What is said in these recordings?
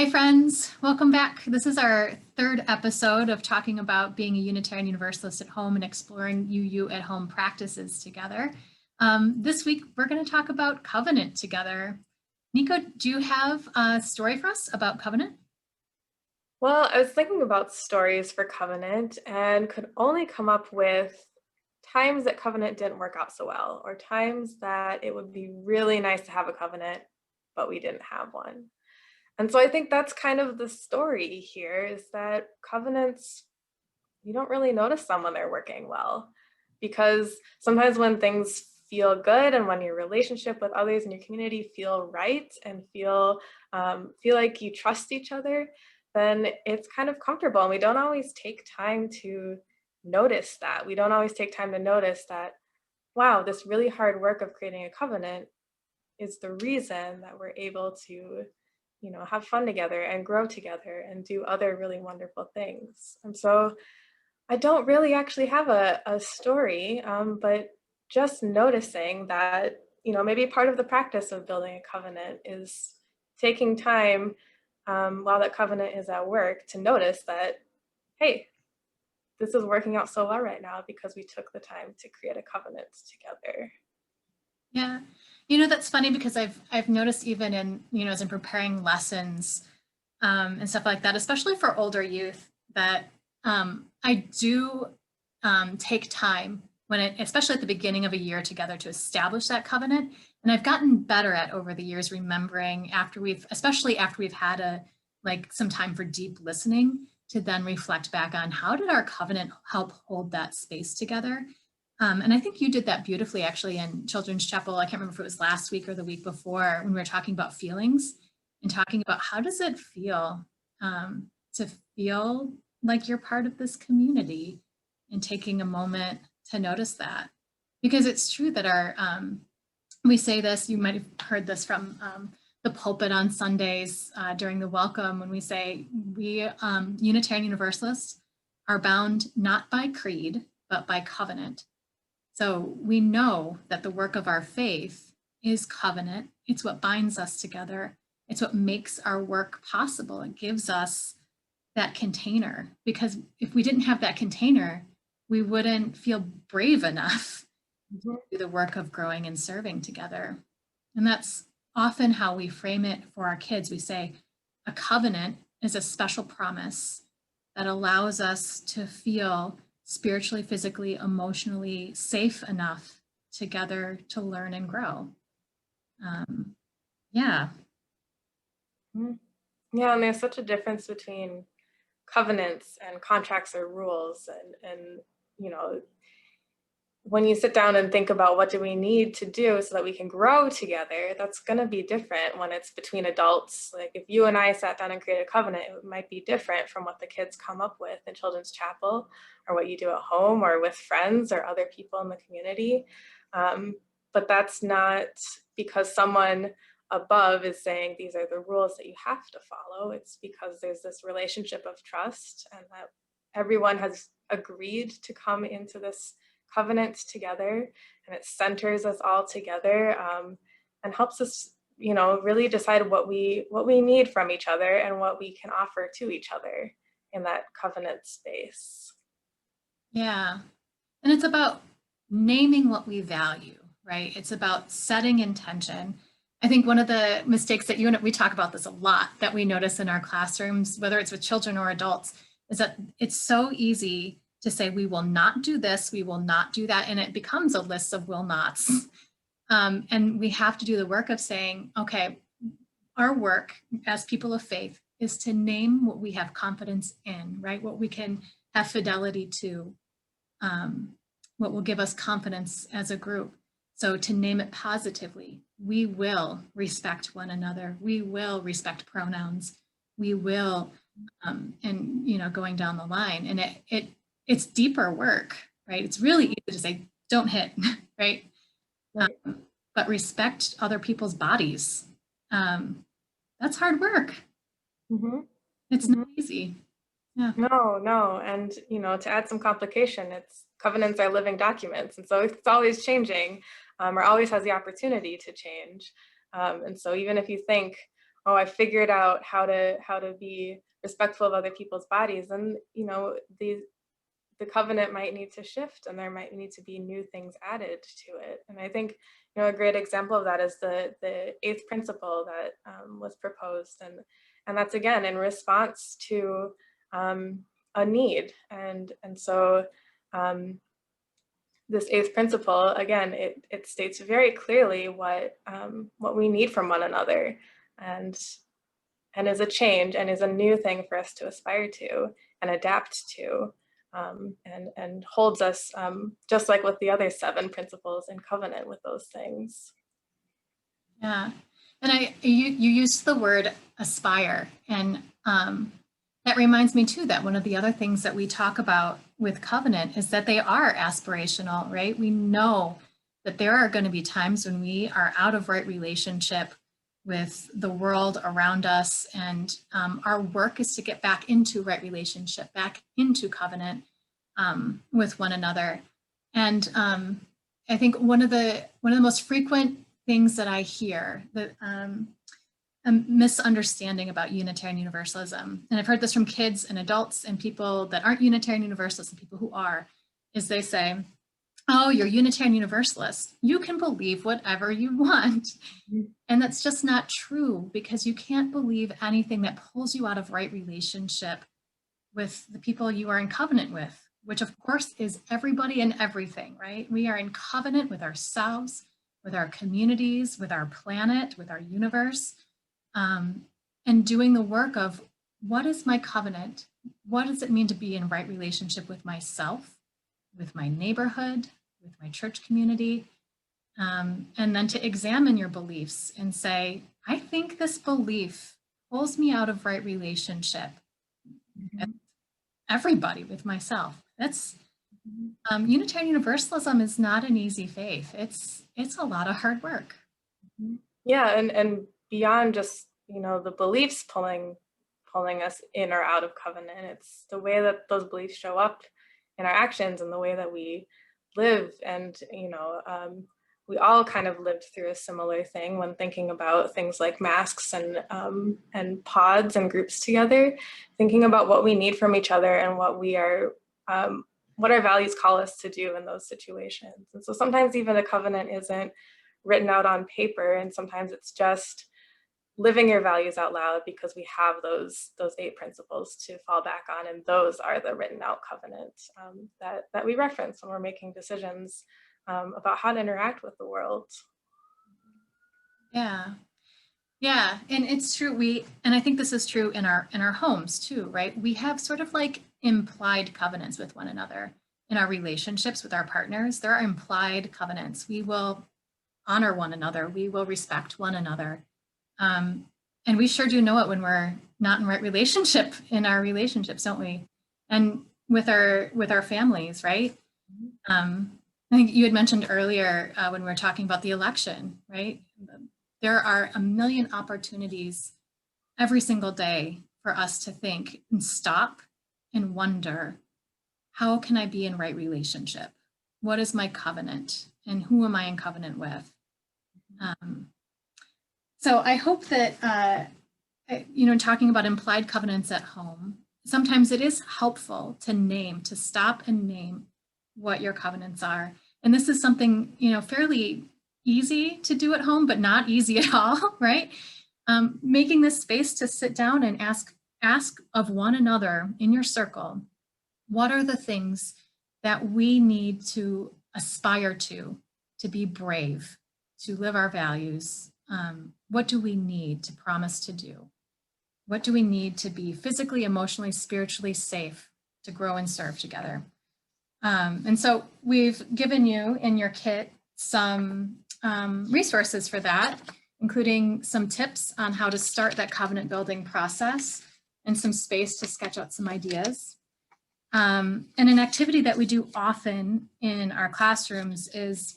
Hi, friends. Welcome back. This is our third episode of talking about being a Unitarian Universalist at home and exploring UU at home practices together. This week, we're going to talk about covenant together. Nico, do you have a story for us about covenant? Well, I was thinking about stories for Covenant and could only come up with times that Covenant didn't work out so well, or times that it would be really nice to have a Covenant, but we didn't have one. And so I think that's kind of the story here is that Covenants, you don't really notice them when they're working well, because sometimes when things feel good and when your relationship with others in your community feel right and feel like you trust each other, then it's kind of comfortable. And we don't always take time to notice that. We don't always take time to notice that, wow, this really hard work of creating a covenant is the reason that we're able to, have fun together and grow together and do other really wonderful things. And so I don't really actually have a story, but just noticing that, maybe part of the practice of building a covenant is taking time while that covenant is at work to notice that, hey, this is working out so well right now because we took the time to create a covenant together. Yeah, that's funny because I've noticed even in as in preparing lessons and stuff like that, especially for older youth, that I do take time when especially at the beginning of a year together to establish that covenant. And I've gotten better at over the years remembering especially after we've had some time for deep listening to then reflect back on how did our covenant help hold that space together. And I think you did that beautifully actually in Children's Chapel. I can't remember if it was last week or the week before when we were talking about feelings and talking about how does it feel to feel like you're part of this community and taking a moment to notice that. Because it's true that we say this, you might have heard this from the pulpit on Sundays during the welcome when we say we Unitarian Universalists are bound not by creed, but by covenant. So we know that the work of our faith is covenant. It's what binds us together. It's what makes our work possible. It gives us that container, because if we didn't have that container, we wouldn't feel brave enough to Mhm. do the work of growing and serving together. And that's often how we frame it for our kids. We say a covenant is a special promise that allows us to feel spiritually, physically, emotionally safe enough together to learn and grow. Um, yeah. Mhm. Yeah, and there's such a difference between covenants and contracts or rules and you know when you sit down and think about what do we need to do so that we can grow together, that's going to be different when it's between adults. Like if you and I sat down and created a covenant, it might be different from what the kids come up with in Children's Chapel or what you do at home or with friends or other people in the community. But that's not because someone above is saying these are the rules that you have to follow. It's because there's this relationship of trust and that everyone has agreed to come into this covenant together, and it centers us all together, and helps us really decide what we need from each other and what we can offer to each other in that covenant space. Yeah. And it's about naming what we value, right? It's about setting intention. I think one of the mistakes that we talk about this a lot that we notice in our classrooms, whether it's with children or adults, is that it's so easy to say, we will not do this, we will not do that. And it becomes a list of will nots. And we have to do the work of saying, okay, our work as people of faith is to name what we have confidence in, right? What we can have fidelity to, um, what will give us confidence as a group. So to name it positively, we will respect one another. We will respect pronouns. We will, and going down the line. And it's deeper work, right? It's really easy to say, don't hit, right? Right. But respect other people's bodies. Um, that's hard work. Hmm. It's not Hmm. easy. Yeah. No, no, and to add some complication, it's covenants are living documents, and so it's always changing, or always has the opportunity to change. And so even if you think, oh, I figured out how to be respectful of other people's bodies, and the covenant might need to shift, and there might need to be new things added to it. And I think, a great example of that is the eighth principle that was proposed, and that's again in response to a need. And so um, this eighth principle, again, it states very clearly what we need from one another, and is a change and is a new thing for us to aspire to and adapt to, and holds us, just like with the other seven principles, in covenant with those things. Yeah. And you used the word aspire, and that reminds me too that one of the other things that we talk about with covenant is that they are aspirational, right? We know that there are going to be times when we are out of right relationship with the world around us, and our work is to get back into right relationship, back into covenant with one another. And I think one of the most frequent things that I hear, that a misunderstanding about Unitarian Universalism, and I've heard this from kids and adults and people that aren't Unitarian Universalists and people who are, is they say, oh, you're Unitarian Universalist, you can believe whatever you want. Mm-hmm. And that's just not true, because you can't believe anything that pulls you out of right relationship with the people you are in covenant with, which of course is everybody and everything, right? We are in covenant with ourselves, with our communities, with our planet, with our universe, and doing the work of, what is my covenant? What does it mean to be in right relationship with myself, with my neighborhood, with my church community? And then to examine your beliefs and say, I think this belief pulls me out of right relationship with everybody, with myself. That's Unitarian Universalism is not an easy faith. It's a lot of hard work. Yeah, and beyond just the beliefs pulling us in or out of covenant, it's the way that those beliefs show up in our actions and the way that we live. And we all kind of lived through a similar thing when thinking about things like masks and pods and groups together, thinking about what we need from each other and what our values call us to do in those situations. And so sometimes even a covenant isn't written out on paper, and sometimes it's just living your values out loud, because we have those 8 principles to fall back on, and those are the written out covenants that we reference when we're making decisions about how to interact with the world. Yeah, and it's true. And I think this is true in our homes too, right? We have sort of like implied covenants with one another in our relationships with our partners. There are implied covenants. We will honor one another. We will respect one another. And we sure do know it when we're not in right relationship in our relationships, don't we? And with our families, right? I think you had mentioned earlier when we were talking about the election, right? There are a million opportunities every single day for us to think and stop and wonder, how can I be in right relationship? What is my covenant? And who am I in covenant with? So I hope that, talking about implied covenants at home, sometimes it is helpful to stop and name what your covenants are. And this is something, fairly easy to do at home, but not easy at all, right? Making this space to sit down and ask of one another in your circle, what are the things that we need to aspire to be brave, to live our values? What do we need to promise to do? What do we need to be physically, emotionally, spiritually safe to grow and serve together? And so we've given you in your kit some resources for that, including some tips on how to start that covenant building process and some space to sketch out some ideas. And an activity that we do often in our classrooms is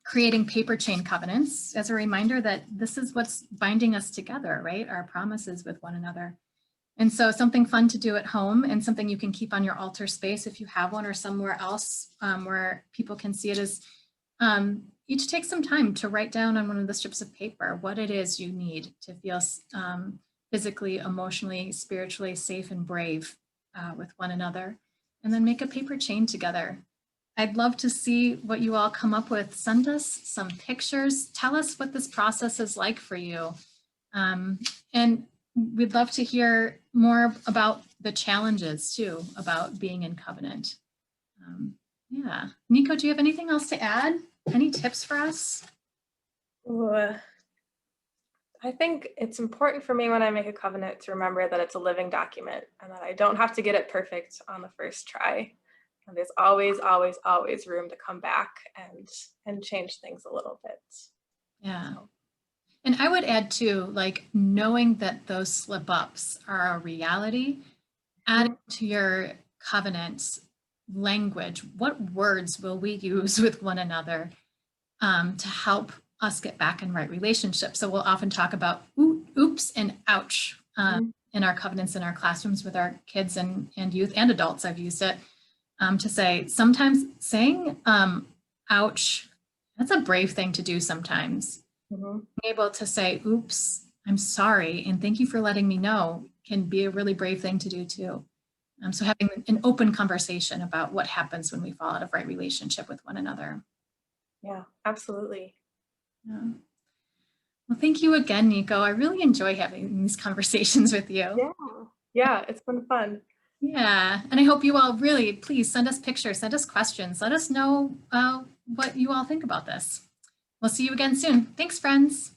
creating paper chain covenants as a reminder that this is what's binding us together, right? Our promises with one another. And so something fun to do at home, and something you can keep on your altar space if you have one, or somewhere else where people can see it, is, each take some time to write down on one of the strips of paper what it is you need to feel physically, emotionally, spiritually safe and brave with one another, and then make a paper chain together. I'd love to see what you all come up with. Send us some pictures. Tell us what this process is like for you. And we'd love to hear more about the challenges too, about being in covenant. Yeah. Nico, do you have anything else to add? Any tips for us? Ooh, I think it's important for me when I make a covenant to remember that it's a living document and that I don't have to get it perfect on the first try. And there's always, always, always room to come back and change things a little bit. Yeah. And I would add too, like knowing that those slip ups are a reality, adding to your covenants language, what words will we use with one another to help us get back in right relationship? So we'll often talk about oops and ouch in our covenants in our classrooms with our kids and youth and adults. I've used it to say sometimes saying ouch, that's a brave thing to do sometimes. Being able to say, oops, I'm sorry, and thank you for letting me know can be a really brave thing to do too. So having an open conversation about what happens when we fall out of right relationship with one another. Yeah, absolutely. Yeah. Well, thank you again, Nico. I really enjoy having these conversations with you. Yeah, it's been fun. Yeah, and I hope you all really, please send us pictures, send us questions. Let us know what you all think about this. We'll see you again soon. Thanks, friends.